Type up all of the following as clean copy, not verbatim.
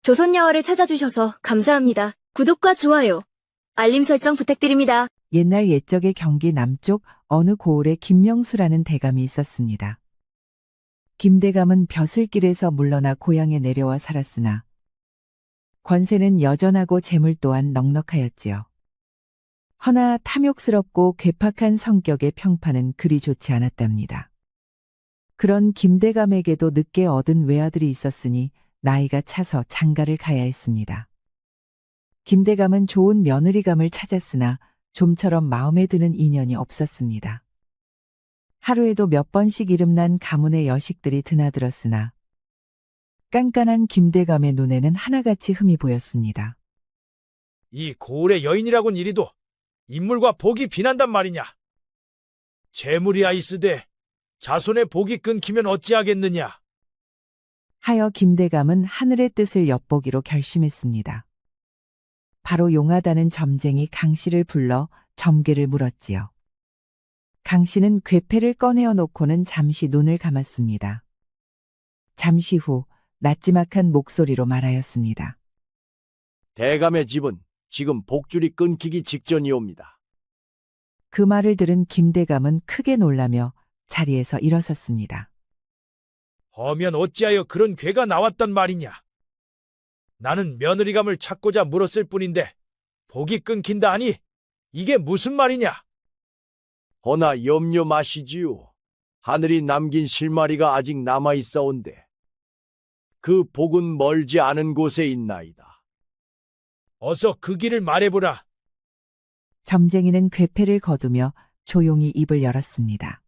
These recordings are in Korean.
조선야화를 찾아주셔서 감사합니다. 구독과 좋아요, 알림 설정 부탁드립니다. 옛날 옛적의 경기 남쪽 어느 고을에 김명수라는 대감이 있었습니다. 김대감은 벼슬길에서 물러나 고향에 내려와 살았으나 권세는 여전하고 재물 또한 넉넉하였지요. 허나 탐욕스럽고 괴팍한 성격의 평판은 그리 좋지 않았답니다. 그런 김대감에게도 늦게 얻은 외아들이 있었으니 나이가 차서 장가를 가야 했습니다. 김대감은 좋은 며느리감을 찾았으나 좀처럼 마음에 드는 인연이 없었습니다. 하루에도 몇 번씩 이름난 가문의 여식들이 드나들었으나 깐깐한 김대감의 눈에는 하나같이 흠이 보였습니다. 이 고을의 여인이라곤 이리도 인물과 복이 비난단 말이냐. 재물이야 있으되 자손의 복이 끊기면 어찌하겠느냐. 하여 김대감은 하늘의 뜻을 엿보기로 결심했습니다. 바로 용하다는 점쟁이 강씨를 불러 점괘를 물었지요. 강씨는 괴패를 꺼내어 놓고는 잠시 눈을 감았습니다. 잠시 후 나지막한 목소리로 말하였습니다. 대감의 집은 지금 복줄이 끊기기 직전이옵니다. 그 말을 들은 김대감은 크게 놀라며 자리에서 일어섰습니다. 허면 어찌하여 그런 괴가 나왔단 말이냐. 나는 며느리감을 찾고자 물었을 뿐인데 복이 끊긴다 하니 이게 무슨 말이냐. 허나 염려 마시지요. 하늘이 남긴 실마리가 아직 남아 있사온데 그 복은 멀지 않은 곳에 있나이다. 어서 그 길을 말해보라. 점쟁이는 괴패를 거두며 조용히 입을 열었습니다.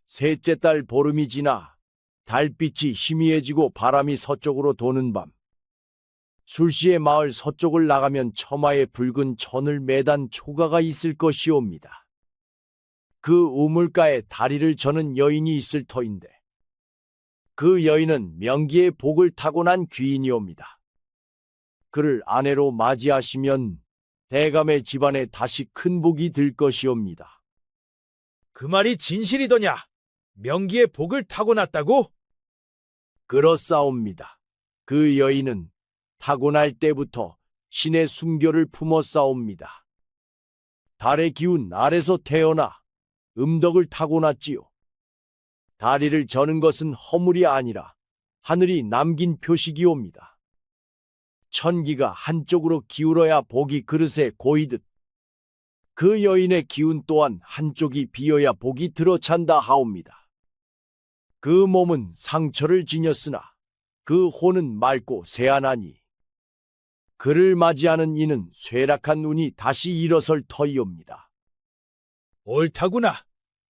셋째 달 보름이 지나 달빛이 희미해지고 바람이 서쪽으로 도는 밤, 술시의 마을 서쪽을 나가면 처마에 붉은 천을 매단 초가가 있을 것이옵니다. 그 우물가에 다리를 저는 여인이 있을 터인데 그 여인은 명기의 복을 타고난 귀인이옵니다. 그를 아내로 맞이하시면 대감의 집안에 다시 큰 복이 들 것이옵니다. 그 말이 진실이더냐. 명기의 복을 타고났다고? 그렇사옵니다. 그 여인은 타고날 때부터 신의 순교를 품었사옵니다. 달의 기운 아래서 태어나 음덕을 타고났지요. 다리를 저는 것은 허물이 아니라 하늘이 남긴 표식이옵니다. 천기가 한쪽으로 기울어야 복이 그릇에 고이듯 그 여인의 기운 또한 한쪽이 비어야 복이 들어찬다 하옵니다. 그 몸은 상처를 지녔으나 그 혼은 맑고 새하나니 그를 맞이하는 이는 쇠락한 운이 다시 일어설 터이옵니다. 옳다구나.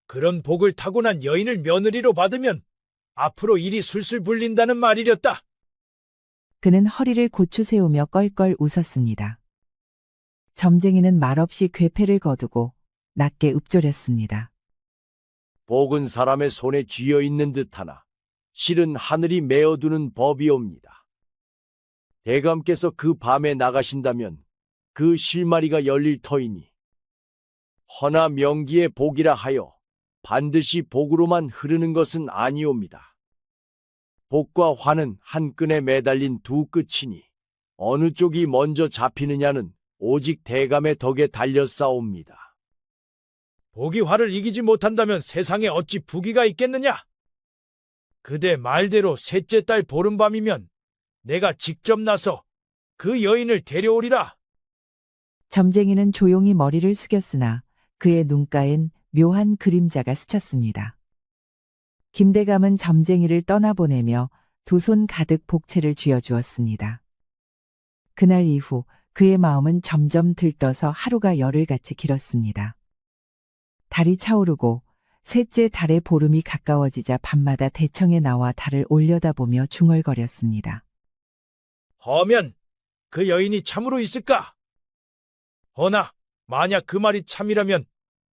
그런 복을 타고난 여인을 며느리로 받으면 앞으로 일이 술술 불린다는 말이렸다. 그는 허리를 고추 세우며 껄껄 웃었습니다. 점쟁이는 말없이 괴패를 거두고 낮게 읊조렸습니다. 복은 사람의 손에 쥐어 있는 듯하나 실은 하늘이 메어두는 법이옵니다. 대감께서 그 밤에 나가신다면 그 실마리가 열릴 터이니 허나 명기의 복이라 하여 반드시 복으로만 흐르는 것은 아니옵니다. 복과 화는 한 끈에 매달린 두 끝이니 어느 쪽이 먼저 잡히느냐는 오직 대감의 덕에 달렸사옵니다. 복이 화를 이기지 못한다면 세상에 어찌 부귀가 있겠느냐? 그대 말대로 셋째 달 보름밤이면 내가 직접 나서 그 여인을 데려오리라. 점쟁이는 조용히 머리를 숙였으나 그의 눈가엔 묘한 그림자가 스쳤습니다. 김대감은 점쟁이를 떠나보내며 두 손 가득 복채를 쥐어주었습니다. 그날 이후 그의 마음은 점점 들떠서 하루가 열흘같이 길었습니다. 달이 차오르고 셋째 달의 보름이 가까워지자 밤마다 대청에 나와 달을 올려다보며 중얼거렸습니다. 허면 그 여인이 참으로 있을까? 허나 만약 그 말이 참이라면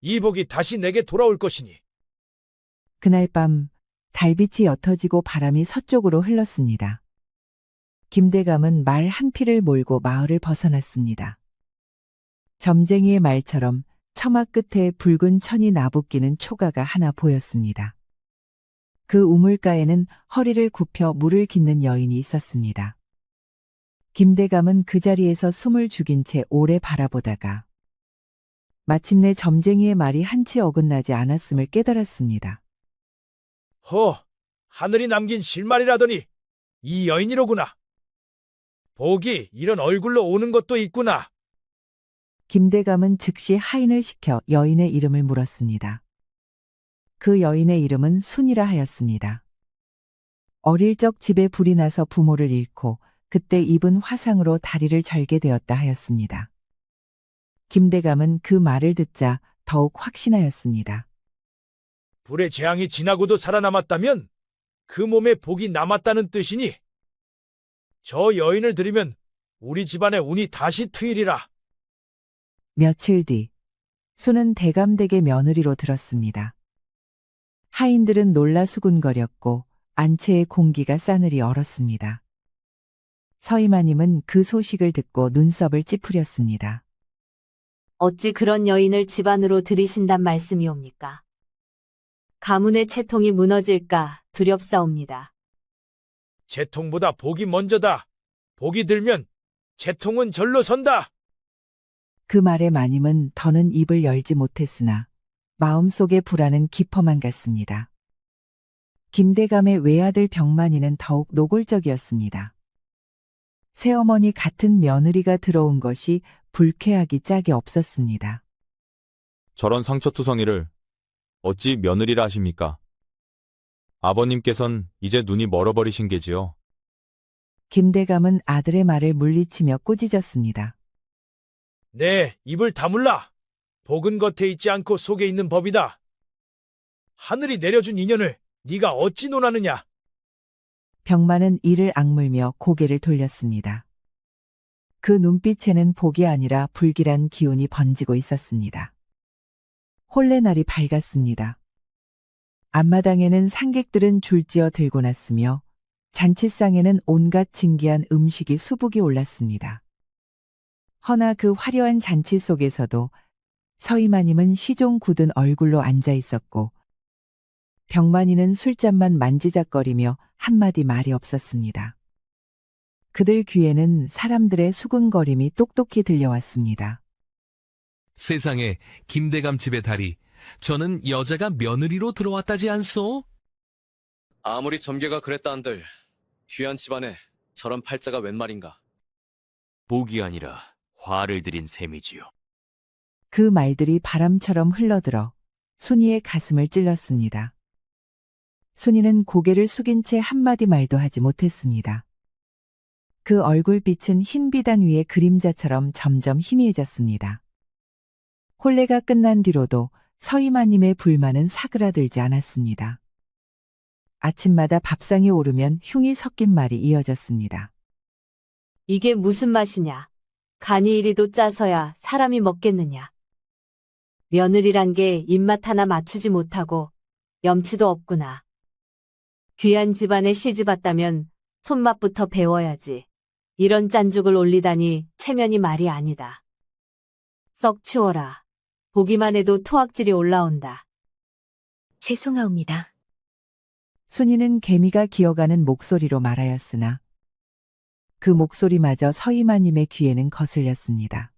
이 복이 다시 내게 돌아올 것이니. 그날 밤 달빛이 옅어지고 바람이 서쪽으로 흘렀습니다. 김대감은 말 한 피를 몰고 마을을 벗어났습니다. 점쟁이의 말처럼 처마 끝에 붉은 천이 나부끼는 초가가 하나 보였습니다. 그 우물가에는 허리를 굽혀 물을 깃는 여인이 있었습니다. 김대감은 그 자리에서 숨을 죽인 채 오래 바라보다가 마침내 점쟁이의 말이 한치 어긋나지 않았음을 깨달았습니다. 하늘이 남긴 실말이라더니 이 여인이로구나. 복이 이런 얼굴로 오는 것도 있구나. 김대감은 즉시 하인을 시켜 여인의 이름을 물었습니다. 그 여인의 이름은 순이라 하였습니다. 어릴 적 집에 불이 나서 부모를 잃고 그때 입은 화상으로 다리를 절게 되었다 하였습니다. 김대감은 그 말을 듣자 더욱 확신하였습니다. 불의 재앙이 지나고도 살아남았다면 그 몸에 복이 남았다는 뜻이니 저 여인을 들이면 우리 집안의 운이 다시 트이리라. 며칠 뒤 순은 대감댁의 며느리로 들었습니다. 하인들은 놀라 수군거렸고 안채의 공기가 싸늘히 얼었습니다. 서이마님은 그 소식을 듣고 눈썹을 찌푸렸습니다. 어찌 그런 여인을 집안으로 들이신단 말씀이옵니까? 가문의 채통이 무너질까 두렵사옵니다. 재통보다 복이 먼저다. 복이 들면 재통은 절로 선다. 그 말에 마님은 더는 입을 열지 못했으나 마음속의 불안은 깊어만 갔습니다. 김대감의 외아들 병만이는 더욱 노골적이었습니다. 새어머니 같은 며느리가 들어온 것이 불쾌하기 짝이 없었습니다. 저런 상처투성이를 어찌 며느리라 하십니까? 아버님께선 이제 눈이 멀어버리신 게지요. 김대감은 아들의 말을 물리치며 꾸짖었습니다. 네, 입을 다물라. 복은 겉에 있지 않고 속에 있는 법이다. 하늘이 내려준 인연을 네가 어찌 논하느냐. 병만은 이를 악물며 고개를 돌렸습니다. 그 눈빛에는 복이 아니라 불길한 기운이 번지고 있었습니다. 혼례날이 밝았습니다. 앞마당에는 상객들은 줄지어 들고 났으며 잔치상에는 온갖 진기한 음식이 수북이 올랐습니다. 허나 그 화려한 잔치 속에서도 서이마님은 시종 굳은 얼굴로 앉아 있었고 병만이는 술잔만 만지작거리며 한마디 말이 없었습니다. 그들 귀에는 사람들의 수군거림이 똑똑히 들려왔습니다. 세상에 김대감 집의 달이 저는 여자가 며느리로 들어왔다지 않소? 아무리 점괘가 그랬다 한들 귀한 집안에 저런 팔자가 웬 말인가. 복이 아니라 화를 들인 셈이지요. 그 말들이 바람처럼 흘러들어 순이의 가슴을 찔렀습니다. 순이는 고개를 숙인 채 한마디 말도 하지 못했습니다. 그 얼굴빛은 흰 비단 위의 그림자처럼 점점 희미해졌습니다. 혼례가 끝난 뒤로도 서이마님의 불만은 사그라들지 않았습니다. 아침마다 밥상이 오르면 흉이 섞인 말이 이어졌습니다. 이게 무슨 맛이냐? 간이 이리도 짜서야 사람이 먹겠느냐? 며느리란 게 입맛 하나 맞추지 못하고 염치도 없구나. 귀한 집안에 시집왔다면 손맛부터 배워야지. 이런 짠죽을 올리다니 체면이 말이 아니다. 썩 치워라. 보기만 해도 토악질이 올라온다. 죄송하옵니다. 순이는 개미가 기어가는 목소리로 말하였으나 그 목소리마저 서이마님의 귀에는 거슬렸습니다.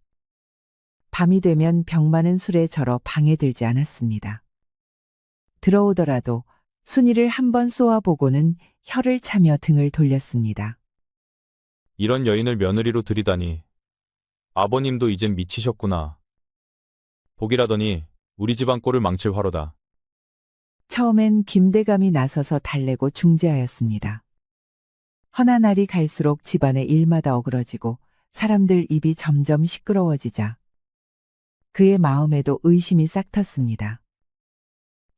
밤이 되면 병 많은 술에 절어 방에 들지 않았습니다. 들어오더라도 순이를 한번 쏘아보고는 혀를 차며 등을 돌렸습니다. 이런 여인을 며느리로 들이다니. 아버님도 이젠 미치셨구나. 복이라더니 우리 집안 꼴을 망칠 화로다. 처음엔 김대감이 나서서 달래고 중재하였습니다. 허나 날이 갈수록 집안의 일마다 어그러지고 사람들 입이 점점 시끄러워지자 그의 마음에도 의심이 싹 텄습니다.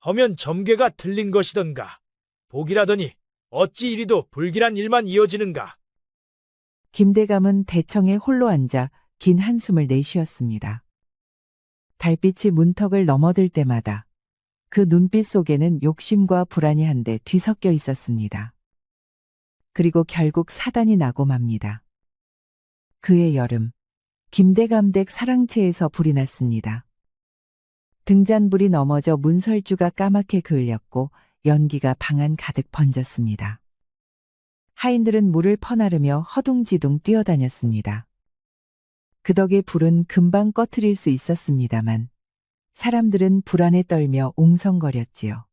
허면 점괘가 틀린 것이던가. 복이라더니 어찌 이리도 불길한 일만 이어지는가. 김대감은 대청에 홀로 앉아 긴 한숨을 내쉬었습니다. 달빛이 문턱을 넘어들 때마다 그 눈빛 속에는 욕심과 불안이 한데 뒤섞여 있었습니다. 그리고 결국 사단이 나고 맙니다. 그해 여름, 김대감 댁 사랑채에서 불이 났습니다. 등잔불이 넘어져 문설주가 까맣게 그을렸고 연기가 방 안 가득 번졌습니다. 하인들은 물을 퍼나르며 허둥지둥 뛰어다녔습니다. 그 덕에 불은 금방 꺼트릴 수 있었습니다만 사람들은 불안에 떨며 웅성거렸지요.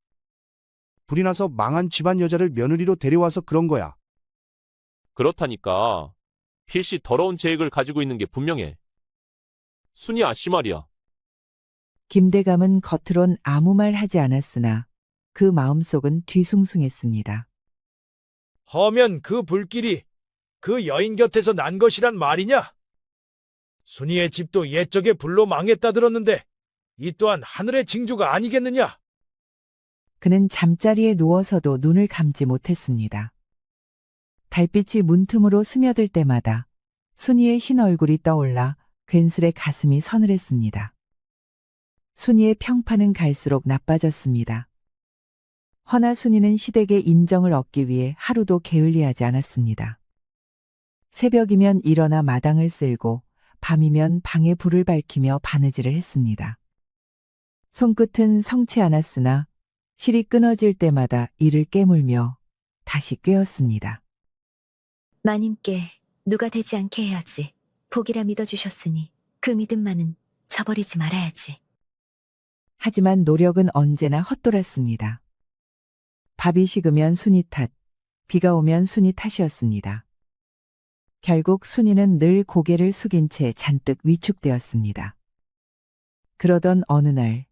불이 나서 망한 집안 여자를 며느리로 데려와서 그런 거야. 그렇다니까. 필시 더러운 계획을 가지고 있는 게 분명해. 순이 아씨 말이야. 김대감은 겉으론 아무 말 하지 않았으나 그 마음속은 뒤숭숭했습니다. 허면 그 불길이 그 여인 곁에서 난 것이란 말이냐? 순이의 집도 옛적에 불로 망했다 들었는데 이 또한 하늘의 징조가 아니겠느냐? 그는 잠자리에 누워서도 눈을 감지 못했습니다. 달빛이 문틈으로 스며들 때마다 순이의 흰 얼굴이 떠올라 괜스레 가슴이 서늘했습니다. 순이의 평판은 갈수록 나빠졌습니다. 허나 순이는 시댁의 인정을 얻기 위해 하루도 게을리하지 않았습니다. 새벽이면 일어나 마당을 쓸고 밤이면 방에 불을 밝히며 바느질을 했습니다. 손끝은 성치 않았으나 실이 끊어질 때마다 이를 깨물며 다시 꿰었습니다. 마님께 누가 되지 않게 해야지. 복이라 믿어주셨으니 그 믿음만은 저버리지 말아야지. 하지만 노력은 언제나 헛돌았습니다. 밥이 식으면 순이 탓, 비가 오면 순이 탓이었습니다. 결국 순이는 늘 고개를 숙인 채 잔뜩 위축되었습니다. 그러던 어느 날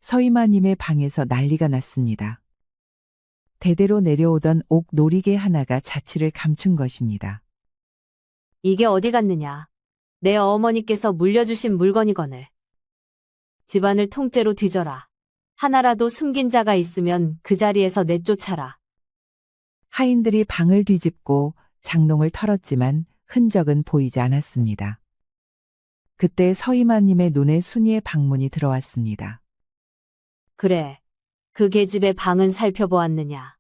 서이마님의 방에서 난리가 났습니다. 대대로 내려오던 옥 놀이개 하나가 자취를 감춘 것입니다. 이게 어디 갔느냐. 내 어머니께서 물려주신 물건이거늘. 집안을 통째로 뒤져라. 하나라도 숨긴 자가 있으면 그 자리에서 내쫓아라. 하인들이 방을 뒤집고 장롱을 털었지만 흔적은 보이지 않았습니다. 그때 서이마님의 눈에 순이의 방문이 들어왔습니다. 그래. 그 계집의 방은 살펴보았느냐.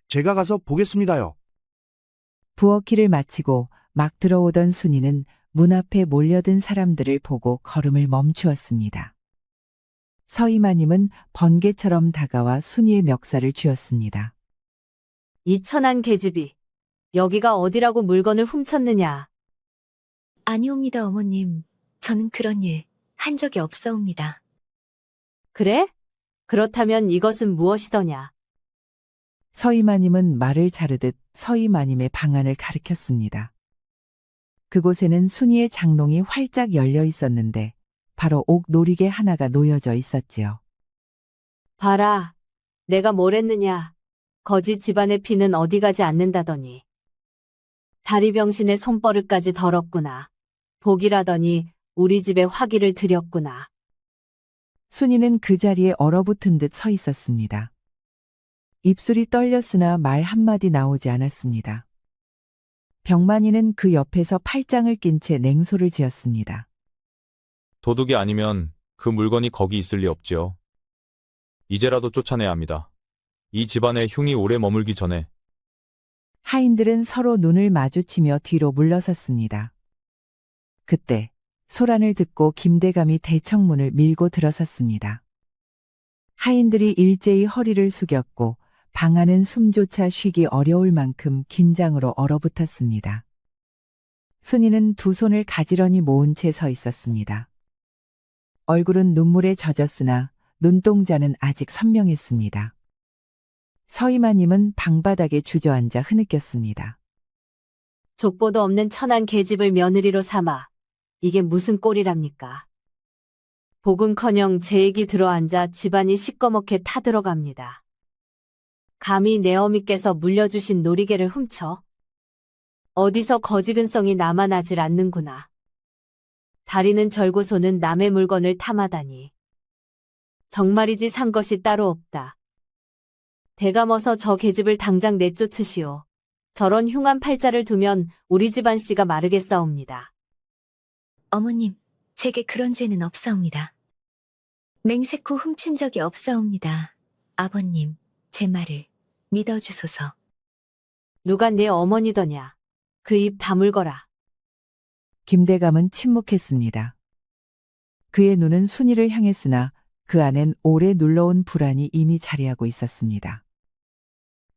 제가 가서 보겠습니다요. 부엌일을 마치고 막 들어오던 순이는 문 앞에 몰려든 사람들을 보고 걸음을 멈추었습니다. 서이마님은 번개처럼 다가와 순이의 멱살을 쥐었습니다. 이 천한 계집이 여기가 어디라고 물건을 훔쳤느냐. 아니옵니다, 어머님. 저는 그런 일 한 적이 없사옵니다. 그래? 그렇다면 이것은 무엇이더냐. 서이마님은 말을 자르듯 서이마님의 방안을 가리켰습니다. 그곳에는 순이의 장롱이 활짝 열려 있었는데 바로 옥 놀이개 하나가 놓여져 있었지요. 봐라. 내가 뭘 했느냐. 거지 집안의 피는 어디 가지 않는다더니. 다리병신의 손버릇까지 더럽구나. 복이라더니 우리 집에 화기를 들였구나. 순이는 그 자리에 얼어붙은 듯 서 있었습니다. 입술이 떨렸으나 말 한마디 나오지 않았습니다. 병만이는 그 옆에서 팔짱을 낀 채 냉소를 지었습니다. 도둑이 아니면 그 물건이 거기 있을 리 없지요. 이제라도 쫓아내야 합니다. 이 집안에 흉이 오래 머물기 전에. 하인들은 서로 눈을 마주치며 뒤로 물러섰습니다. 그때 소란을 듣고 김대감이 대청문을 밀고 들어섰습니다. 하인들이 일제히 허리를 숙였고 방 안은 숨조차 쉬기 어려울 만큼 긴장으로 얼어붙었습니다. 순이는 두 손을 가지런히 모은 채 서 있었습니다. 얼굴은 눈물에 젖었으나 눈동자는 아직 선명했습니다. 서이마님은 방바닥에 주저앉아 흐느꼈습니다. 족보도 없는 천한 계집을 며느리로 삼아. 이게 무슨 꼴이랍니까? 복은커녕 제 얘기 들어앉아 집안이 시꺼멓게 타들어갑니다. 감히 내 어미께서 물려주신 놀이개를 훔쳐? 어디서 거지근성이 남아나질 않는구나. 다리는 절고 손은 남의 물건을 탐하다니. 정말이지 산 것이 따로 없다. 대감어서 저 계집을 당장 내쫓으시오. 저런 흉한 팔자를 두면 우리 집안 씨가 마르겠사옵니다. 어머님, 제게 그런 죄는 없사옵니다. 맹세코 훔친 적이 없사옵니다. 아버님, 제 말을 믿어주소서. 누가 내 어머니더냐. 그 입 다물거라. 김대감은 침묵했습니다. 그의 눈은 순이를 향했으나 그 안엔 오래 눌러온 불안이 이미 자리하고 있었습니다.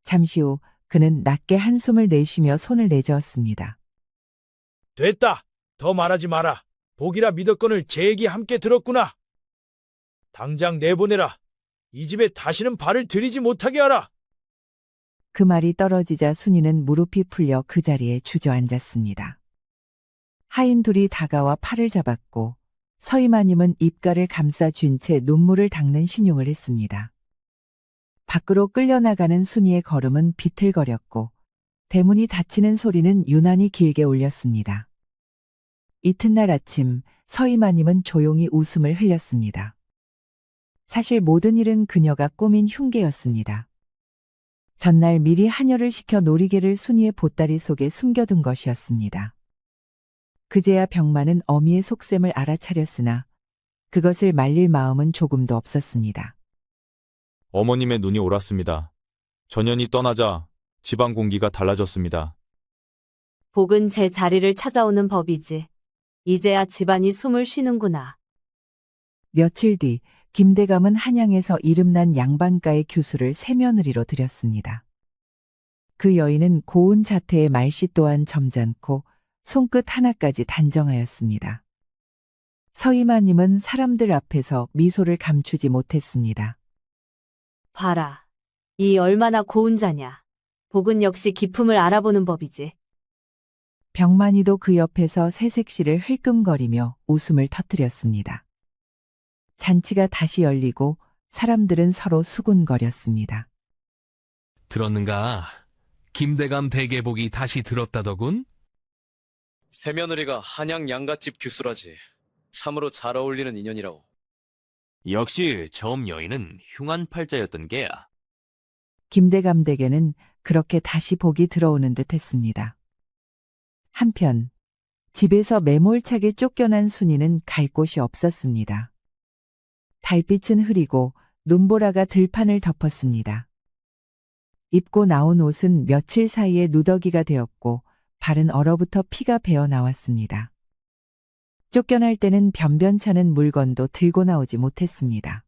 잠시 후 그는 낮게 한숨을 내쉬며 손을 내저었습니다. 됐다. 더 말하지 마라. 복이라 믿었거늘 제 얘기 함께 들었구나. 당장 내보내라. 이 집에 다시는 발을 들이지 못하게 하라. 그 말이 떨어지자 순이는 무릎이 풀려 그 자리에 주저앉았습니다. 하인 둘이 다가와 팔을 잡았고 서이마님은 입가를 감싸 쥔 채 눈물을 닦는 신용을 했습니다. 밖으로 끌려나가는 순이의 걸음은 비틀거렸고 대문이 닫히는 소리는 유난히 길게 울렸습니다. 이튿날 아침 서이마님은 조용히 웃음을 흘렸습니다. 사실 모든 일은 그녀가 꾸민 흉계였습니다. 전날 미리 한여를 시켜 놀이개를 순이의 보따리 속에 숨겨둔 것이었습니다. 그제야 병만은 어미의 속셈을 알아차렸으나 그것을 말릴 마음은 조금도 없었습니다. 어머님의 눈이 옳았습니다. 전현이 떠나자 집안 공기가 달라졌습니다. 복은 제 자리를 찾아오는 법이지. 이제야 집안이 숨을 쉬는구나. 며칠 뒤 김대감은 한양에서 이름난 양반가의 규수를 새며느리로 들였습니다. 그 여인은 고운 자태의 말씨 또한 점잖고 손끝 하나까지 단정하였습니다. 서이마님은 사람들 앞에서 미소를 감추지 못했습니다. 봐라. 이 얼마나 고운 자냐. 복은 역시 기품을 알아보는 법이지. 병만이도 그 옆에서 새색시를 흘끔거리며 웃음을 터뜨렸습니다. 잔치가 다시 열리고 사람들은 서로 수군거렸습니다. 들었는가? 김대감 대개복이 다시 들었다더군? 새며느리가 한양 양갓집 규수라지. 참으로 잘 어울리는 인연이라오. 역시 점 여인은 흉한 팔자였던 게야. 김대감 댁에는 그렇게 다시 복이 들어오는 듯 했습니다. 한편 집에서 매몰차게 쫓겨난 순이는 갈 곳이 없었습니다. 달빛은 흐리고 눈보라가 들판을 덮었습니다. 입고 나온 옷은 며칠 사이에 누더기가 되었고 발은 얼어붙어 피가 배어 나왔습니다. 쫓겨날 때는 변변찮은 물건도 들고 나오지 못했습니다.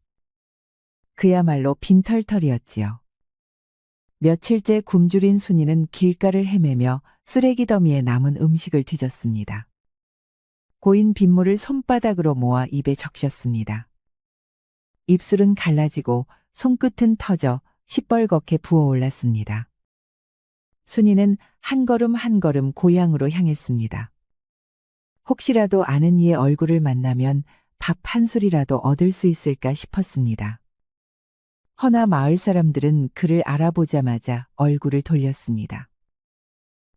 그야말로 빈털털이었지요. 며칠째 굶주린 순이는 길가를 헤매며 쓰레기 더미에 남은 음식을 뒤졌습니다. 고인 빗물을 손바닥으로 모아 입에 적셨습니다. 입술은 갈라지고 손끝은 터져 시뻘겋게 부어올랐습니다. 순이는 한 걸음 한 걸음 고향으로 향했습니다. 혹시라도 아는 이의 얼굴을 만나면 밥 한 술이라도 얻을 수 있을까 싶었습니다. 허나 마을 사람들은 그를 알아보자마자 얼굴을 돌렸습니다.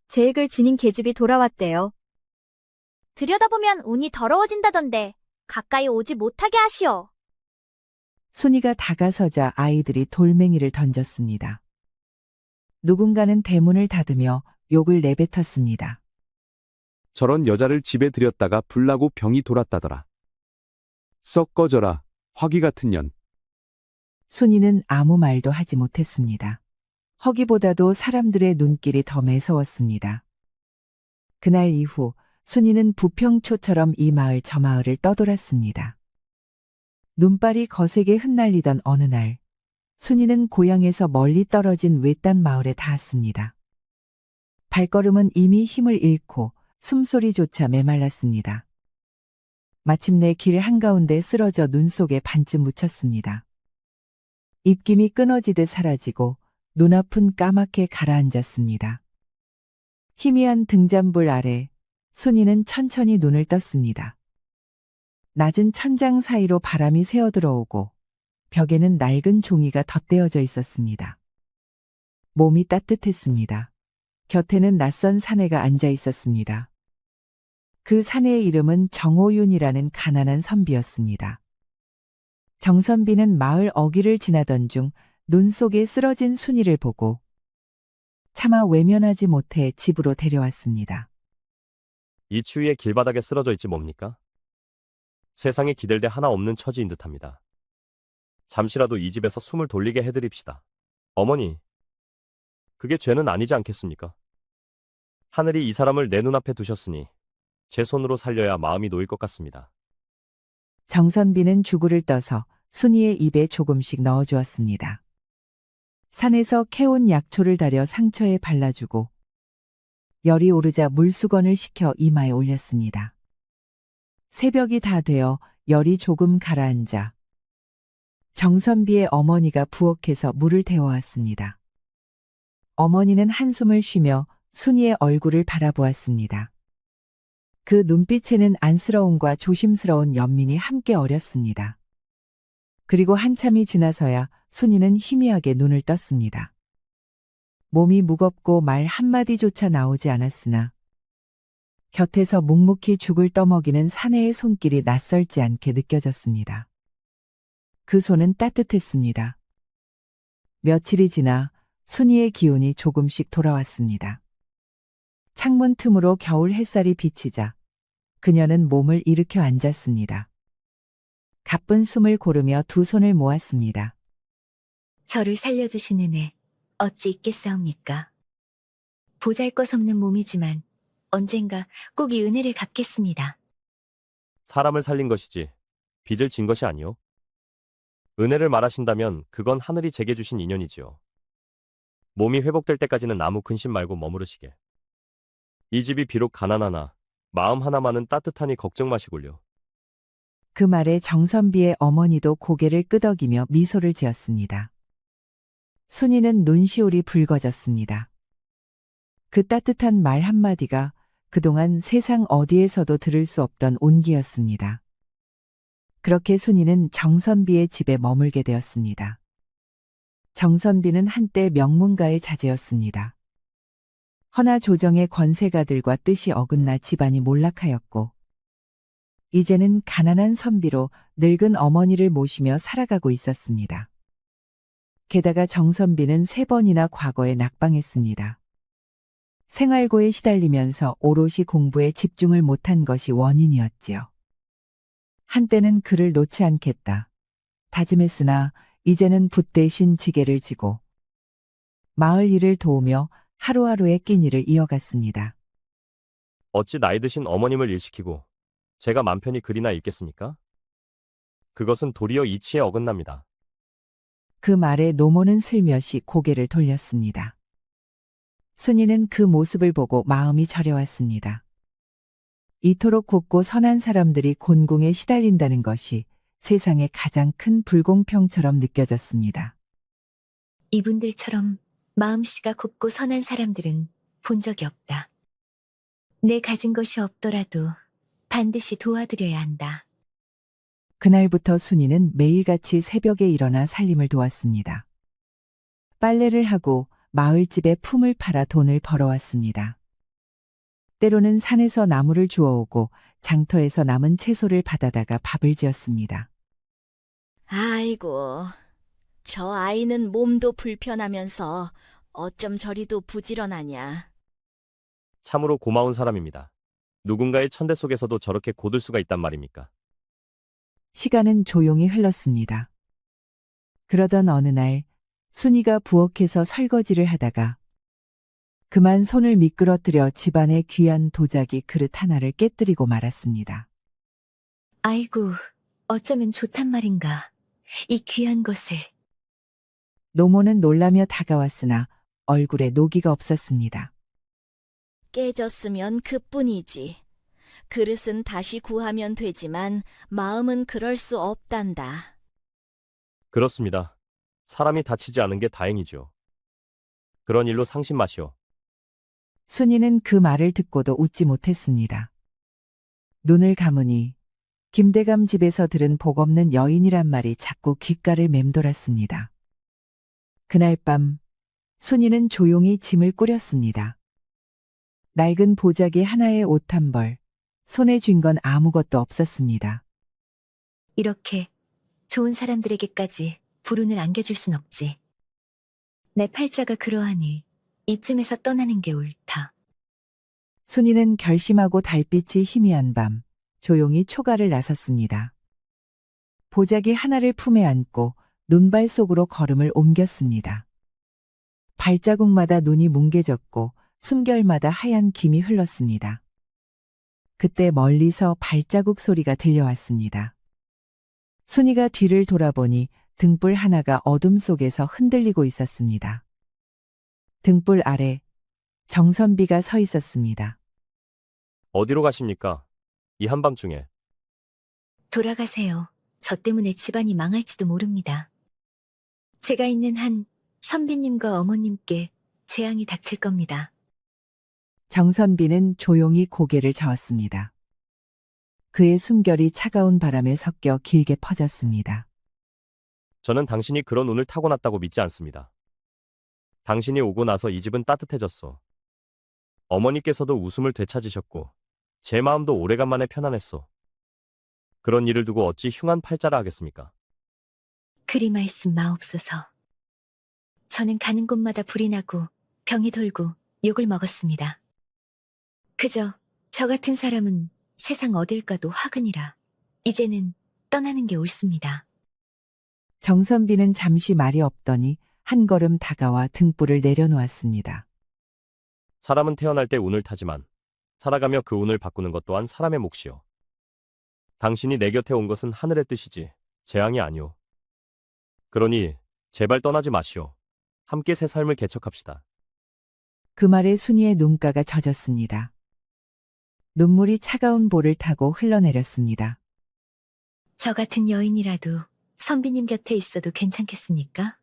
제액을 지닌 계집이 돌아왔대요. 들여다보면 운이 더러워진다던데 가까이 오지 못하게 하시오. 순이가 다가서자 아이들이 돌멩이를 던졌습니다. 누군가는 대문을 닫으며 욕을 내뱉었습니다. 저런 여자를 집에 들였다가 불나고 병이 돌았다더라. 썩 꺼져라, 허기 같은 년. 순이는 아무 말도 하지 못했습니다. 허기보다도 사람들의 눈길이 더 매서웠습니다. 그날 이후 순이는 부평초처럼 이 마을 저 마을을 떠돌았습니다. 눈발이 거세게 흩날리던 어느 날, 순이는 고향에서 멀리 떨어진 외딴 마을에 닿았습니다. 발걸음은 이미 힘을 잃고 숨소리조차 메말랐습니다. 마침내 길 한가운데 쓰러져 눈 속에 반쯤 묻혔습니다. 입김이 끊어지듯 사라지고 눈앞은 까맣게 가라앉았습니다. 희미한 등잔불 아래 순이는 천천히 눈을 떴습니다. 낮은 천장 사이로 바람이 새어들어오고 벽에는 낡은 종이가 덧대어져 있었습니다. 몸이 따뜻했습니다. 곁에는 낯선 사내가 앉아 있었습니다. 그 사내의 이름은 정호윤이라는 가난한 선비였습니다. 정선비는 마을 어귀를 지나던 중 눈 속에 쓰러진 순이를 보고 차마 외면하지 못해 집으로 데려왔습니다. 이 추위에 길바닥에 쓰러져 있지 뭡니까? 세상에 기댈 데 하나 없는 처지인 듯합니다. 잠시라도 이 집에서 숨을 돌리게 해드립시다. 어머니, 그게 죄는 아니지 않겠습니까? 하늘이 이 사람을 내 눈앞에 두셨으니 제 손으로 살려야 마음이 놓일 것 같습니다. 정선비는 주구를 떠서 순이의 입에 조금씩 넣어주었습니다. 산에서 캐온 약초를 달여 상처에 발라주고 열이 오르자 물수건을 식혀 이마에 올렸습니다. 새벽이 다 되어 열이 조금 가라앉아 정선비의 어머니가 부엌에서 물을 데워왔습니다. 어머니는 한숨을 쉬며 순이의 얼굴을 바라보았습니다. 그 눈빛에는 안쓰러움과 조심스러운 연민이 함께 어렸습니다. 그리고 한참이 지나서야 순이는 희미하게 눈을 떴습니다. 몸이 무겁고 말 한마디조차 나오지 않았으나 곁에서 묵묵히 죽을 떠먹이는 사내의 손길이 낯설지 않게 느껴졌습니다. 그 손은 따뜻했습니다. 며칠이 지나 순이의 기운이 조금씩 돌아왔습니다. 창문 틈으로 겨울 햇살이 비치자 그녀는 몸을 일으켜 앉았습니다. 가쁜 숨을 고르며 두 손을 모았습니다. 저를 살려주신 은혜 어찌 있겠사옵니까? 보잘것없는 몸이지만 언젠가 꼭 이 은혜를 갚겠습니다. 사람을 살린 것이지 빚을 진 것이 아니오. 은혜를 말하신다면 그건 하늘이 제게 주신 인연이지요. 몸이 회복될 때까지는 아무 근심 말고 머무르시게. 이 집이 비록 가난하나 마음 하나만은 따뜻하니 걱정 마시골요. 그 말에 정선비의 어머니도 고개를 끄덕이며 미소를 지었습니다. 순이는 눈시울이 붉어졌습니다. 그 따뜻한 말 한마디가 그동안 세상 어디에서도 들을 수 없던 온기였습니다. 그렇게 순이는 정선비의 집에 머물게 되었습니다. 정선비는 한때 명문가의 자제였습니다. 허나 조정의 권세가들과 뜻이 어긋나 집안이 몰락하였고 이제는 가난한 선비로 늙은 어머니를 모시며 살아가고 있었습니다. 게다가 정선비는 3번이나 과거에 낙방했습니다. 생활고에 시달리면서 오롯이 공부에 집중을 못한 것이 원인이었지요. 한때는 그를 놓지 않겠다 다짐했으나 이제는 붓 대신 지게를 지고 마을 일을 도우며 하루하루의 끼니를 이어갔습니다. 어찌 나이 드신 어머님을 일시키고 제가 맘 편히 글이나 읽겠습니까? 그것은 도리어 이치에 어긋납니다. 그 말에 노모는 슬며시 고개를 돌렸습니다. 순이는 그 모습을 보고 마음이 저려왔습니다. 이토록 곱고 선한 사람들이 곤궁에 시달린다는 것이 세상의 가장 큰 불공평처럼 느껴졌습니다. 이분들처럼 마음씨가 곱고 선한 사람들은 본 적이 없다. 내 가진 것이 없더라도 반드시 도와드려야 한다. 그날부터 순이는 매일같이 새벽에 일어나 살림을 도왔습니다. 빨래를 하고 마을집에 품을 팔아 돈을 벌어왔습니다. 때로는 산에서 나무를 주워오고 장터에서 남은 채소를 받아다가 밥을 지었습니다. 아이고, 저 아이는 몸도 불편하면서 어쩜 저리도 부지런하냐. 참으로 고마운 사람입니다. 누군가의 천대 속에서도 저렇게 고들 수가 있단 말입니까? 시간은 조용히 흘렀습니다. 그러던 어느 날 순이가 부엌에서 설거지를 하다가 그만 손을 미끄러뜨려 집안의 귀한 도자기 그릇 하나를 깨뜨리고 말았습니다. 아이고, 어쩌면 좋단 말인가. 이 귀한 것을. 노모는 놀라며 다가왔으나 얼굴에 노기가 없었습니다. 깨졌으면 그뿐이지. 그릇은 다시 구하면 되지만 마음은 그럴 수 없단다. 그렇습니다. 사람이 다치지 않은 게 다행이죠. 그런 일로 상심 마시오. 순이는 그 말을 듣고도 웃지 못했습니다. 눈을 감으니 김대감 집에서 들은 복 없는 여인이란 말이 자꾸 귓가를 맴돌았습니다. 그날 밤 순이는 조용히 짐을 꾸렸습니다. 낡은 보자기 하나에 옷 한 벌, 손에 쥔 건 아무것도 없었습니다. 이렇게 좋은 사람들에게까지 불운을 안겨줄 순 없지. 내 팔자가 그러하니 이쯤에서 떠나는 게 옳다. 순이는 결심하고 달빛이 희미한 밤 조용히 초가를 나섰습니다. 보자기 하나를 품에 안고 눈발 속으로 걸음을 옮겼습니다. 발자국마다 눈이 뭉개졌고 숨결마다 하얀 김이 흘렀습니다. 그때 멀리서 발자국 소리가 들려왔습니다. 순이가 뒤를 돌아보니 등불 하나가 어둠 속에서 흔들리고 있었습니다. 등불 아래 정선비가 서 있었습니다. 어디로 가십니까? 이 한밤중에. 돌아가세요. 저 때문에 집안이 망할지도 모릅니다. 제가 있는 한 선비님과 어머님께 재앙이 닥칠 겁니다. 정선비는 조용히 고개를 저었습니다. 그의 숨결이 차가운 바람에 섞여 길게 퍼졌습니다. 저는 당신이 그런 운을 타고났다고 믿지 않습니다. 당신이 오고 나서 이 집은 따뜻해졌소. 어머니께서도 웃음을 되찾으셨고 제 마음도 오래간만에 편안했소. 그런 일을 두고 어찌 흉한 팔자라 하겠습니까? 그리 말씀 마옵소서. 저는 가는 곳마다 불이 나고 병이 돌고 욕을 먹었습니다. 그저 저 같은 사람은 세상 어딜 가도 화근이라 이제는 떠나는 게 옳습니다. 정선비는 잠시 말이 없더니 한 걸음 다가와 등불을 내려놓았습니다. 사람은 태어날 때 운을 타지만 살아가며 그 운을 바꾸는 것 또한 사람의 몫이요. 당신이 내 곁에 온 것은 하늘의 뜻이지 재앙이 아니오. 그러니 제발 떠나지 마시오. 함께 새 삶을 개척합시다. 그 말에 순이의 눈가가 젖었습니다. 눈물이 차가운 볼을 타고 흘러내렸습니다. 저 같은 여인이라도 선비님 곁에 있어도 괜찮겠습니까?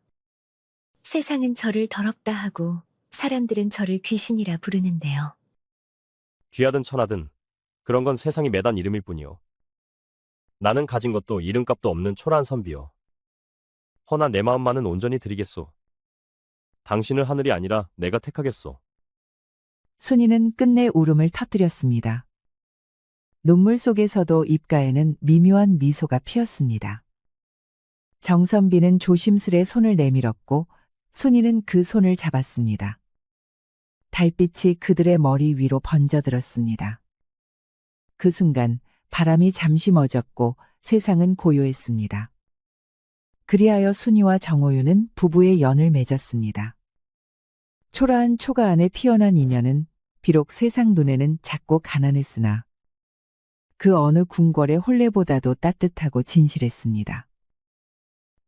세상은 저를 더럽다 하고 사람들은 저를 귀신이라 부르는데요. 귀하든 천하든 그런 건 세상이 매단 이름일 뿐이요. 나는 가진 것도 이름값도 없는 초라한 선비요. 허나 내 마음만은 온전히 드리겠소. 당신을 하늘이 아니라 내가 택하겠소. 순이는 끝내 울음을 터뜨렸습니다. 눈물 속에서도 입가에는 미묘한 미소가 피었습니다. 정선비는 조심스레 손을 내밀었고 순이는 그 손을 잡았습니다. 달빛이 그들의 머리 위로 번져들었습니다. 그 순간 바람이 잠시 멎었고 세상은 고요했습니다. 그리하여 순이와 정호윤은 부부의 연을 맺었습니다. 초라한 초가 안에 피어난 인연은 비록 세상 눈에는 작고 가난했으나 그 어느 궁궐의 혼례보다도 따뜻하고 진실했습니다.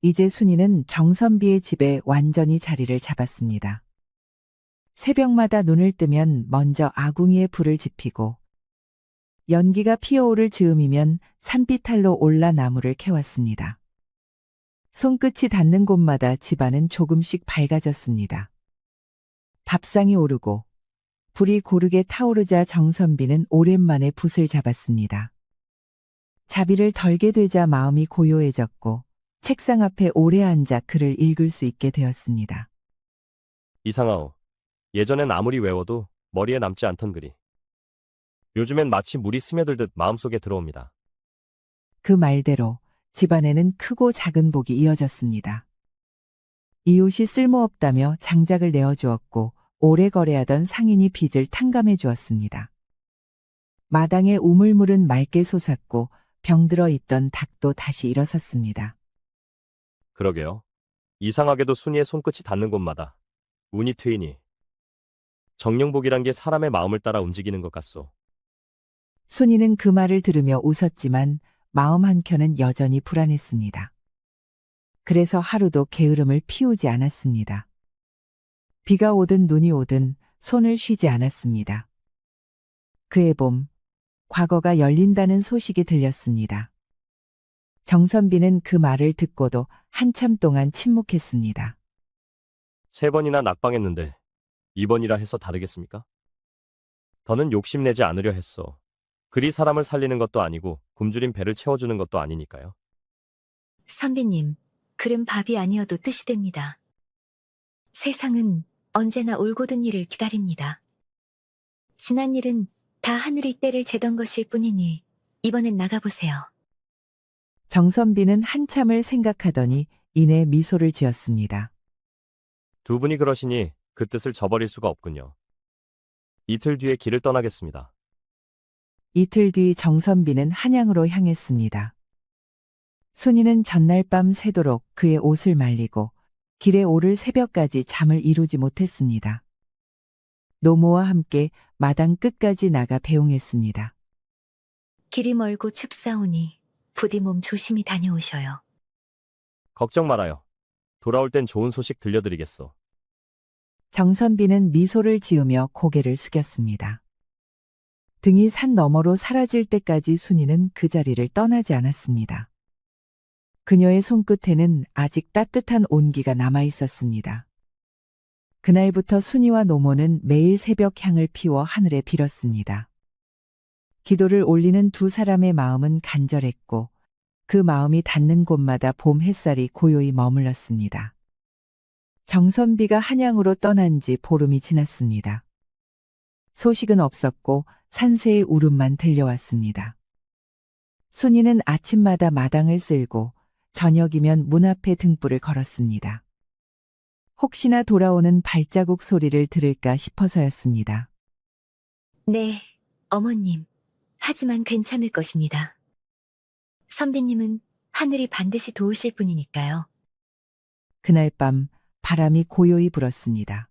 이제 순이는 정선비의 집에 완전히 자리를 잡았습니다. 새벽마다 눈을 뜨면 먼저 아궁이에 불을 지피고 연기가 피어오를 즈음이면 산비탈로 올라 나무를 캐왔습니다. 손끝이 닿는 곳마다 집안은 조금씩 밝아졌습니다. 밥상이 오르고 불이 고르게 타오르자 정선비는 오랜만에 붓을 잡았습니다. 자비를 덜게 되자 마음이 고요해졌고 책상 앞에 오래 앉아 글을 읽을 수 있게 되었습니다. 이상하오. 예전엔 아무리 외워도 머리에 남지 않던 글이 요즘엔 마치 물이 스며들듯 마음속에 들어옵니다. 그 말대로 집안에는 크고 작은 복이 이어졌습니다. 이웃이 쓸모없다며 장작을 내어주었고 오래 거래하던 상인이 빚을 탕감해 주었습니다. 마당에 우물물은 맑게 솟았고 병들어 있던 닭도 다시 일어섰습니다. 그러게요. 이상하게도 순이의 손끝이 닿는 곳마다 운이 트이니 정령복이란 게 사람의 마음을 따라 움직이는 것 같소. 순이는 그 말을 들으며 웃었지만 마음 한켠은 여전히 불안했습니다. 그래서 하루도 게으름을 피우지 않았습니다. 비가 오든 눈이 오든 손을 쉬지 않았습니다. 그해 봄, 과거가 열린다는 소식이 들렸습니다. 정선비는 그 말을 듣고도 한참 동안 침묵했습니다. 3번이나 낙방했는데 이번이라 해서 다르겠습니까? 더는 욕심내지 않으려 했소. 그리 사람을 살리는 것도 아니고 굶주린 배를 채워주는 것도 아니니까요. 선비님, 글은 밥이 아니어도 뜻이 됩니다. 세상은 언제나 올곧은 일을 기다립니다. 지난 일은 다 하늘이 때를 재던 것일 뿐이니 이번엔 나가보세요. 정선비는 한참을 생각하더니 이내 미소를 지었습니다. 두 분이 그러시니 그 뜻을 저버릴 수가 없군요. 이틀 뒤에 길을 떠나겠습니다. 이틀 뒤 정선비는 한양으로 향했습니다. 순이는 전날 밤 새도록 그의 옷을 말리고 길에 오를 새벽까지 잠을 이루지 못했습니다. 노모와 함께 마당 끝까지 나가 배웅했습니다. 길이 멀고 춥사오니 부디 몸 조심히 다녀오셔요. 걱정 말아요. 돌아올 땐 좋은 소식 들려드리겠소. 정선비는 미소를 지으며 고개를 숙였습니다. 등이 산 너머로 사라질 때까지 순이는 그 자리를 떠나지 않았습니다. 그녀의 손끝에는 아직 따뜻한 온기가 남아 있었습니다. 그날부터 순이와 노모는 매일 새벽 향을 피워 하늘에 빌었습니다. 기도를 올리는 두 사람의 마음은 간절했고 그 마음이 닿는 곳마다 봄 햇살이 고요히 머물렀습니다. 정선비가 한양으로 떠난 지 보름이 지났습니다. 소식은 없었고 산새의 울음만 들려왔습니다. 순이는 아침마다 마당을 쓸고 저녁이면 문 앞에 등불을 걸었습니다. 혹시나 돌아오는 발자국 소리를 들을까 싶어서였습니다. 네, 어머님. 하지만 괜찮을 것입니다. 선비님은 하늘이 반드시 도우실 분이니까요. 그날 밤 바람이 고요히 불었습니다.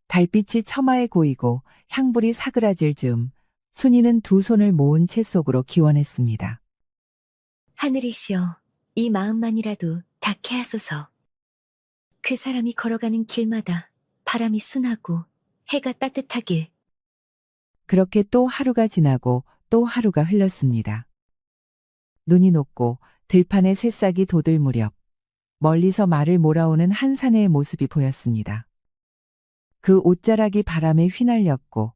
달빛이 처마에 고이고 향불이 사그라질 즈음 순이는 두 손을 모은 채 속으로 기원했습니다. 하늘이시여, 이 마음만이라도 닿게 하소서. 그 사람이 걸어가는 길마다 바람이 순하고 해가 따뜻하길. 그렇게 또 하루가 지나고 또 하루가 흘렀습니다. 눈이 녹고 들판에 새싹이 돋을 무렵 멀리서 말을 몰아오는 한 사내의 모습이 보였습니다. 그 옷자락이 바람에 휘날렸고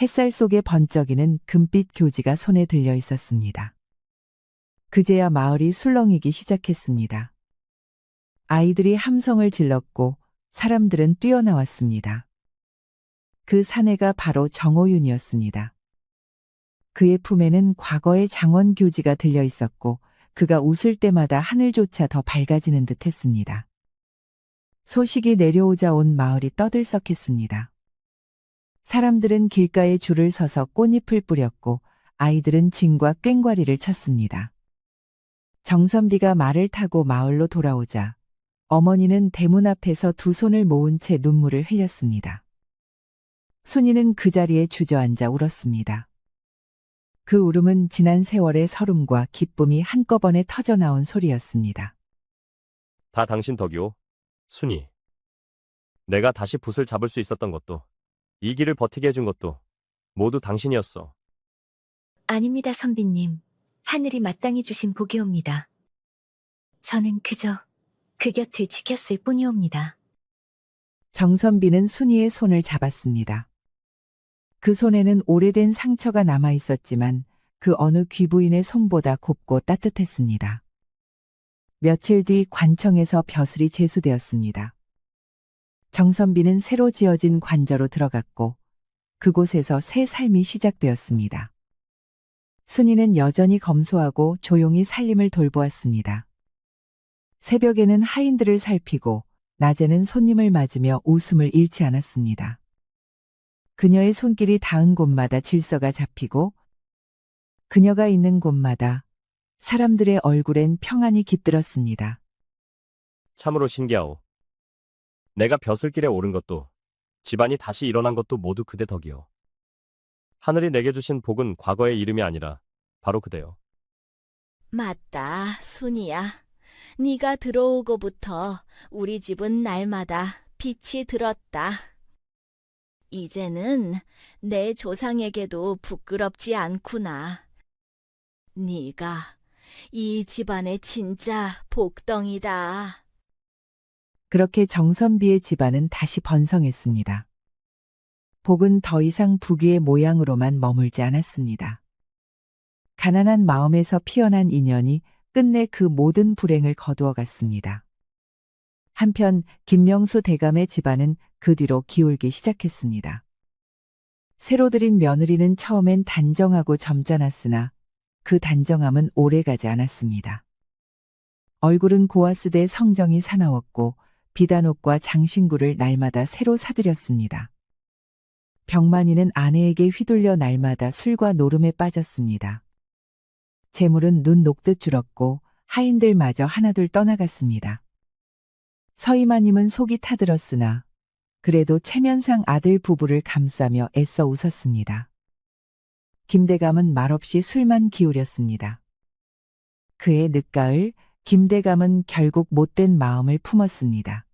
햇살 속에 번쩍이는 금빛 교지가 손에 들려 있었습니다. 그제야 마을이 술렁이기 시작했습니다. 아이들이 함성을 질렀고 사람들은 뛰어나왔습니다. 그 사내가 바로 정호윤이었습니다. 그의 품에는 과거의 장원 교지가 들려 있었고 그가 웃을 때마다 하늘조차 더 밝아지는 듯 했습니다. 소식이 내려오자 온 마을이 떠들썩했습니다. 사람들은 길가에 줄을 서서 꽃잎을 뿌렸고 아이들은 징과 꽹과리를 쳤습니다. 정선비가 말을 타고 마을로 돌아오자 어머니는 대문 앞에서 두 손을 모은 채 눈물을 흘렸습니다. 순이는 그 자리에 주저앉아 울었습니다. 그 울음은 지난 세월의 서름과 기쁨이 한꺼번에 터져나온 소리였습니다. 다 당신 덕이오, 순이. 내가 다시 붓을 잡을 수 있었던 것도, 이 길을 버티게 해준 것도 모두 당신이었어. 아닙니다, 선비님. 하늘이 마땅히 주신 복이옵니다. 저는 그저 그 곁을 지켰을 뿐이옵니다. 정선비는 순이의 손을 잡았습니다. 그 손에는 오래된 상처가 남아 있었지만 그 어느 귀부인의 손보다 곱고 따뜻했습니다. 며칠 뒤 관청에서 벼슬이 제수되었습니다. 정선비는 새로 지어진 관저로 들어갔고 그곳에서 새 삶이 시작되었습니다. 순이는 여전히 검소하고 조용히 살림을 돌보았습니다. 새벽에는 하인들을 살피고 낮에는 손님을 맞으며 웃음을 잃지 않았습니다. 그녀의 손길이 닿은 곳마다 질서가 잡히고 그녀가 있는 곳마다 사람들의 얼굴엔 평안이 깃들었습니다. 참으로 신기하오. 내가 벼슬길에 오른 것도, 집안이 다시 일어난 것도 모두 그대 덕이오. 하늘이 내게 주신 복은 과거의 이름이 아니라 바로 그대요. 맞다, 순이야. 네가 들어오고부터 우리 집은 날마다 빛이 들었다. 이제는 내 조상에게도 부끄럽지 않구나. 네가 이 집안의 진짜 복덩이다. 그렇게 정선비의 집안은 다시 번성했습니다. 복은 더 이상 부귀의 모양으로만 머물지 않았습니다. 가난한 마음에서 피어난 인연이 끝내 그 모든 불행을 거두어 갔습니다. 한편 김명수 대감의 집안은 그 뒤로 기울기 시작했습니다. 새로 들인 며느리는 처음엔 단정하고 점잖았으나 그 단정함은 오래가지 않았습니다. 얼굴은 고아쓰되 성정이 사나웠고 비단옷과 장신구를 날마다 새로 사들였습니다. 병만이는 아내에게 휘둘려 날마다 술과 노름에 빠졌습니다. 재물은 눈 녹듯 줄었고 하인들마저 하나둘 떠나갔습니다. 서이마님은 속이 타들었으나 그래도 체면상 아들 부부를 감싸며 애써 웃었습니다. 김대감은 말없이 술만 기울였습니다. 그해 늦가을 김대감은 결국 못된 마음을 품었습니다.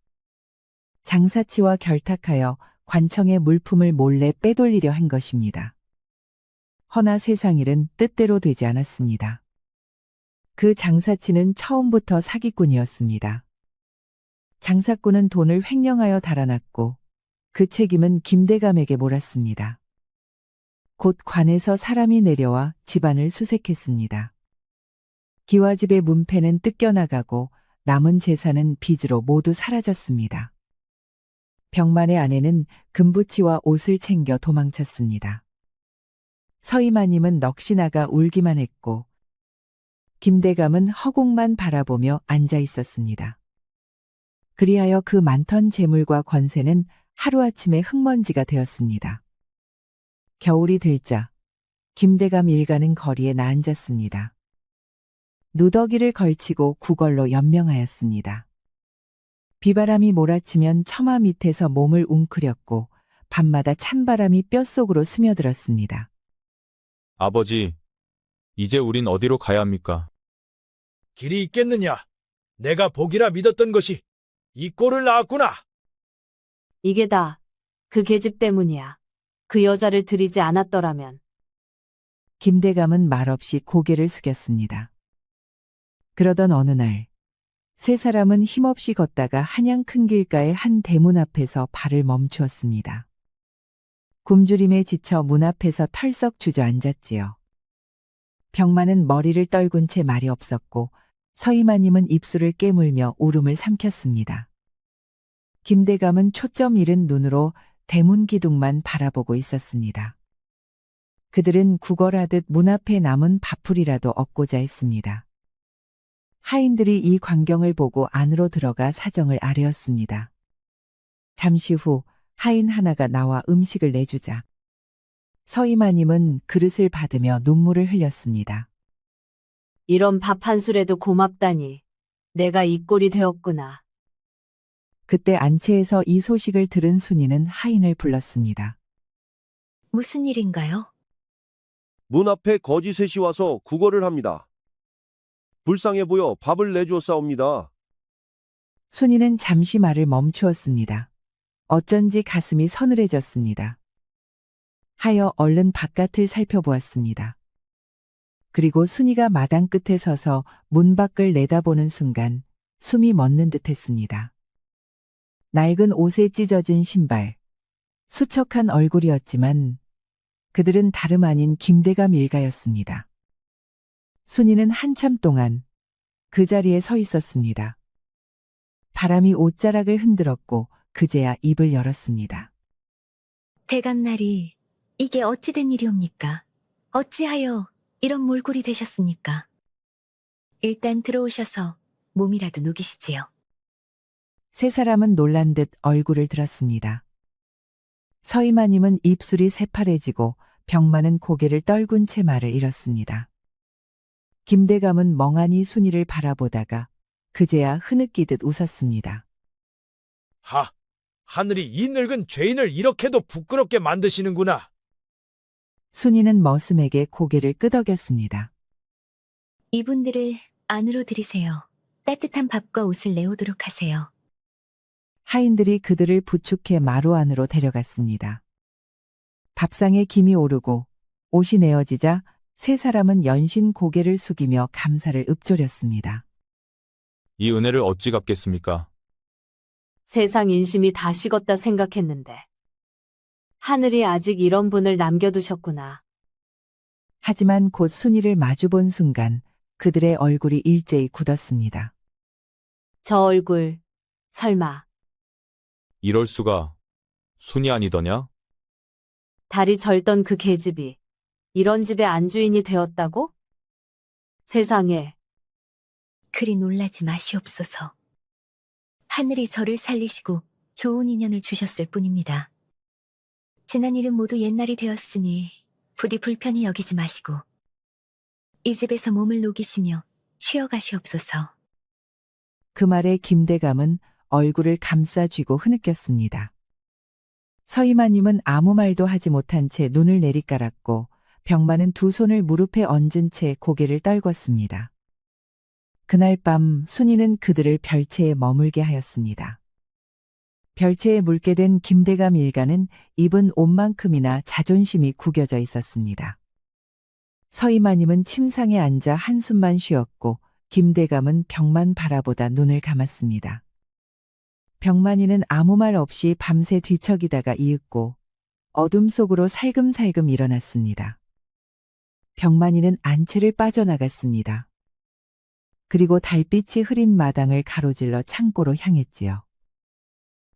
장사치와 결탁하여 관청의 물품을 몰래 빼돌리려 한 것입니다. 허나 세상일은 뜻대로 되지 않았습니다. 그 장사치는 처음부터 사기꾼이었습니다. 장사꾼은 돈을 횡령하여 달아났고 그 책임은 김대감에게 몰았습니다. 곧 관에서 사람이 내려와 집안을 수색했습니다. 기와집의 문패는 뜯겨나가고 남은 재산은 빚으로 모두 사라졌습니다. 병만의 아내는 금부치와 옷을 챙겨 도망쳤습니다. 서이마님은 넋이 나가 울기만 했고 김대감은 허공만 바라보며 앉아 있었습니다. 그리하여 그 많던 재물과 권세는 하루아침에 흙먼지가 되었습니다. 겨울이 들자 김대감 일가는 거리에 나앉았습니다. 누더기를 걸치고 구걸로 연명하였습니다. 비바람이 몰아치면 처마 밑에서 몸을 웅크렸고 밤마다 찬바람이 뼛속으로 스며들었습니다. 아버지, 이제 우린 어디로 가야 합니까? 길이 있겠느냐? 내가 복이라 믿었던 것이 이 꼴을 낳았구나. 이게 다 그 계집 때문이야. 그 여자를 들이지 않았더라면. 김대감은 말없이 고개를 숙였습니다. 그러던 어느 날, 세 사람은 힘없이 걷다가 한양 큰 길가의 한 대문 앞에서 발을 멈추었습니다. 굶주림에 지쳐 문 앞에서 털썩 주저앉았지요. 병만은 머리를 떨군 채 말이 없었고 서이마님은 입술을 깨물며 울음을 삼켰습니다. 김대감은 초점 잃은 눈으로 대문 기둥만 바라보고 있었습니다. 그들은 구걸하듯 문 앞에 남은 밥풀이라도 얻고자 했습니다. 하인들이 이 광경을 보고 안으로 들어가 사정을 아뢰었습니다. 잠시 후 하인 하나가 나와 음식을 내주자 서이마님은 그릇을 받으며 눈물을 흘렸습니다. 이런 밥 한 술에도 고맙다니. 내가 이 꼴이 되었구나. 그때 안채에서 이 소식을 들은 순이는 하인을 불렀습니다. 무슨 일인가요? 문 앞에 거지 셋이 와서 구걸을 합니다. 불쌍해 보여 밥을 내주었사옵니다. 순이는 잠시 말을 멈추었습니다. 어쩐지 가슴이 서늘해졌습니다. 하여 얼른 바깥을 살펴보았습니다. 그리고 순이가 마당 끝에 서서 문 밖을 내다보는 순간 숨이 멎는 듯했습니다. 낡은 옷에 찢어진 신발, 수척한 얼굴이었지만 그들은 다름 아닌 김대감 일가였습니다. 순이는 한참 동안 그 자리에 서 있었습니다. 바람이 옷자락을 흔들었고 그제야 입을 열었습니다. 대감날이 이게 어찌 된 일이옵니까? 어찌하여 이런 몰골이 되셨습니까? 일단 들어오셔서 몸이라도 녹이시지요. 세 사람은 놀란 듯 얼굴을 들었습니다. 서이마님은 입술이 새파래지고 병만은 고개를 떨군 채 말을 잃었습니다. 김대감은 멍하니 순이를 바라보다가 그제야 흐느끼듯 웃었습니다. 하늘이 이 늙은 죄인을 이렇게도 부끄럽게 만드시는구나. 순이는 머슴에게 고개를 끄덕였습니다. 이분들을 안으로 들이세요. 따뜻한 밥과 옷을 내오도록 하세요. 하인들이 그들을 부축해 마루 안으로 데려갔습니다. 밥상에 김이 오르고 옷이 내어지자 세 사람은 연신 고개를 숙이며 감사를 읊조렸습니다. 이 은혜를 어찌 갚겠습니까? 세상 인심이 다 식었다 생각했는데. 하늘이 아직 이런 분을 남겨두셨구나. 하지만 곧 순이를 마주본 순간 그들의 얼굴이 일제히 굳었습니다. 저 얼굴, 설마. 이럴 수가 순이 아니더냐? 달이 절던 그 계집이 이런 집의 안주인이 되었다고? 세상에. 그리 놀라지 마시옵소서. 하늘이 저를 살리시고 좋은 인연을 주셨을 뿐입니다. 지난 일은 모두 옛날이 되었으니 부디 불편히 여기지 마시고 이 집에서 몸을 녹이시며 쉬어가시옵소서. 그 말에 김대감은 얼굴을 감싸쥐고 흐느꼈습니다. 서이마님은 아무 말도 하지 못한 채 눈을 내리깔았고 병만은 두 손을 무릎에 얹은 채 고개를 떨궜습니다. 그날 밤 순이는 그들을 별채에 머물게 하였습니다. 별채에 묽게 된 김대감 일가는 입은 옷만큼이나 자존심이 구겨져 있었습니다. 서이마님은 침상에 앉아 한숨만 쉬었고 김대감은 벽만 바라보다 눈을 감았습니다. 병만이는 아무 말 없이 밤새 뒤척이다가 이윽고 어둠 속으로 살금살금 일어났습니다. 병만이는 안채를 빠져나갔습니다. 그리고 달빛이 흐린 마당을 가로질러 창고로 향했지요.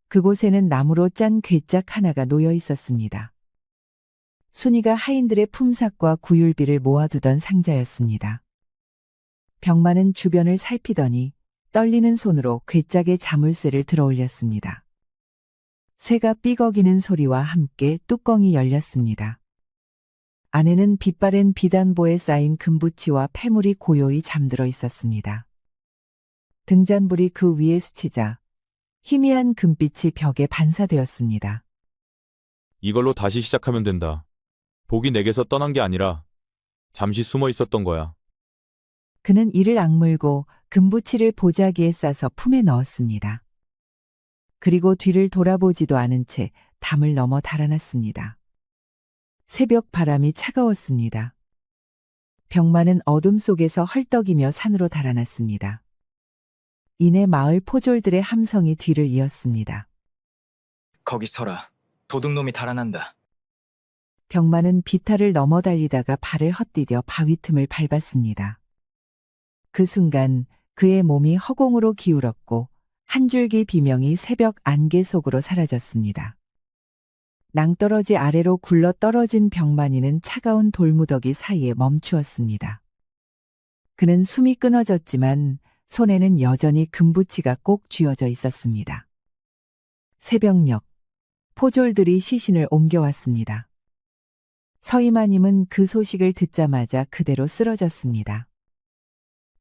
그곳에는 나무로 짠 괴짝 하나가 놓여 있었습니다. 순이가 하인들의 품삯과 구율비를 모아두던 상자였습니다. 병만은 주변을 살피더니 떨리는 손으로 괴짝에 자물쇠를 들어올렸습니다. 쇠가 삐걱이는 소리와 함께 뚜껑이 열렸습니다. 안에는 빛바랜 비단보에 쌓인 금부치와 패물이 고요히 잠들어 있었습니다. 등잔불이 그 위에 스치자 희미한 금빛이 벽에 반사되었습니다. 이걸로 다시 시작하면 된다. 복이 내게서 떠난 게 아니라 잠시 숨어 있었던 거야. 그는 이를 악물고 금부치를 보자기에 싸서 품에 넣었습니다. 그리고 뒤를 돌아보지도 않은 채 담을 넘어 달아났습니다. 새벽 바람이 차가웠습니다. 병만은 어둠 속에서 헐떡이며 산으로 달아났습니다. 이내 마을 포졸들의 함성이 뒤를 이었습니다. 거기 서라. 도둑놈이 달아난다. 병만은 비탈을 넘어 달리다가 발을 헛디뎌 바위 틈을 밟았습니다. 그 순간 그의 몸이 허공으로 기울었고 한 줄기 비명이 새벽 안개 속으로 사라졌습니다. 낭떠러지 아래로 굴러 떨어진 병만이는 차가운 돌무더기 사이에 멈추었습니다. 그는 숨이 끊어졌지만 손에는 여전히 금부치가 꼭 쥐어져 있었습니다. 새벽녘, 포졸들이 시신을 옮겨왔습니다. 서이마님은 그 소식을 듣자마자 그대로 쓰러졌습니다.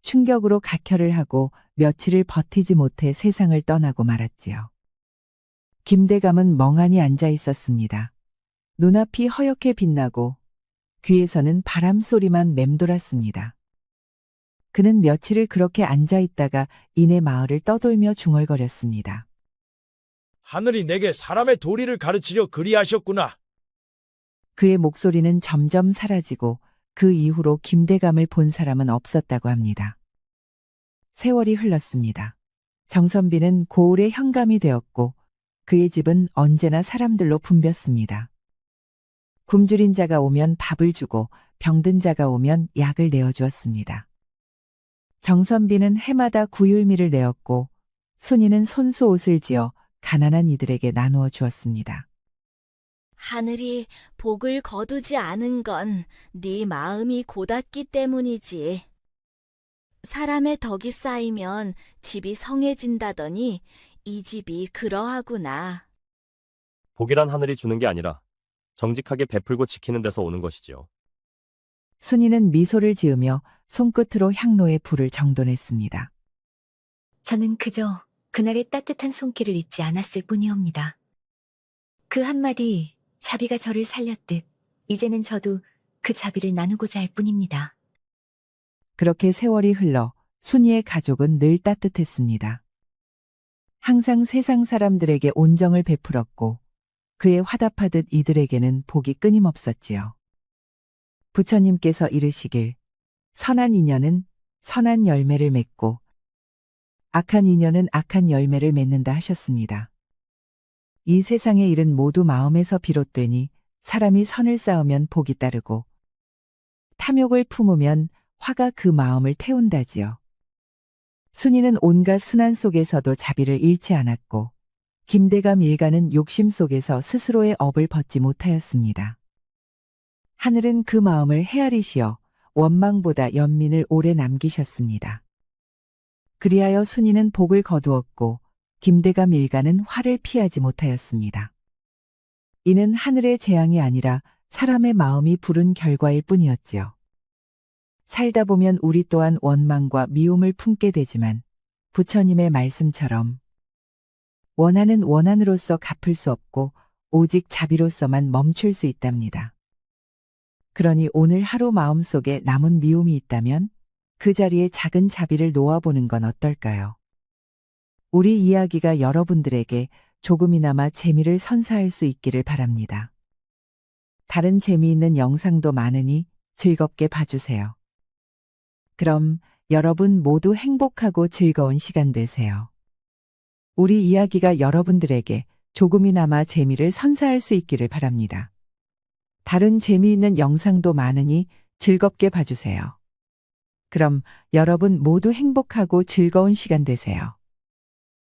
충격으로 각혈을 하고 며칠을 버티지 못해 세상을 떠나고 말았지요. 김대감은 멍하니 앉아 있었습니다. 눈앞이 허옇게 빛나고 귀에서는 바람 소리만 맴돌았습니다. 그는 며칠을 그렇게 앉아 있다가 이내 마을을 떠돌며 중얼거렸습니다. 하늘이 내게 사람의 도리를 가르치려 그리하셨구나. 그의 목소리는 점점 사라지고 그 이후로 김대감을 본 사람은 없었다고 합니다. 세월이 흘렀습니다. 정선비는 고을의 현감이 되었고 그의 집은 언제나 사람들로 붐볐습니다. 굶주린 자가 오면 밥을 주고 병든 자가 오면 약을 내어주었습니다. 정선비는 해마다 구율미를 내었고 순이는 손수 옷을 지어 가난한 이들에게 나누어 주었습니다. 하늘이 복을 거두지 않은 건 네 마음이 고닫기 때문이지. 사람의 덕이 쌓이면 집이 성해진다더니 이 집이 그러하구나. 복이란 하늘이 주는 게 아니라 정직하게 베풀고 지키는 데서 오는 것이지요. 순이는 미소를 지으며 손끝으로 향로에 불을 정돈했습니다. 저는 그저 그날의 따뜻한 손길을 잊지 않았을 뿐이옵니다. 그 한마디 자비가 저를 살렸듯 이제는 저도 그 자비를 나누고자 할 뿐입니다. 그렇게 세월이 흘러 순이의 가족은 늘 따뜻했습니다. 항상 세상 사람들에게 온정을 베풀었고 그의 화답하듯 이들에게는 복이 끊임없었지요. 부처님께서 이르시길 선한 인연은 선한 열매를 맺고 악한 인연은 악한 열매를 맺는다 하셨습니다. 이 세상의 일은 모두 마음에서 비롯되니 사람이 선을 쌓으면 복이 따르고 탐욕을 품으면 화가 그 마음을 태운다지요. 순이는 온갖 순환 속에서도 자비를 잃지 않았고 김대감 일가는 욕심 속에서 스스로의 업을 벗지 못하였습니다. 하늘은 그 마음을 헤아리시어 원망보다 연민을 오래 남기셨습니다. 그리하여 순이는 복을 거두었고 김대감 일가는 화를 피하지 못하였습니다. 이는 하늘의 재앙이 아니라 사람의 마음이 부른 결과일 뿐이었지요. 살다 보면 우리 또한 원망과 미움을 품게 되지만 부처님의 말씀처럼 원한은 원한으로서 갚을 수 없고 오직 자비로서만 멈출 수 있답니다. 그러니 오늘 하루 마음속에 남은 미움이 있다면 그 자리에 작은 자비를 놓아보는 건 어떨까요? 우리 이야기가 여러분들에게 조금이나마 재미를 선사할 수 있기를 바랍니다. 다른 재미있는 영상도 많으니 즐겁게 봐주세요. 그럼 여러분 모두 행복하고 즐거운 시간 되세요. 우리 이야기가 여러분들에게 조금이나마 재미를 선사할 수 있기를 바랍니다. 다른 재미있는 영상도 많으니 즐겁게 봐주세요. 그럼 여러분 모두 행복하고 즐거운 시간 되세요.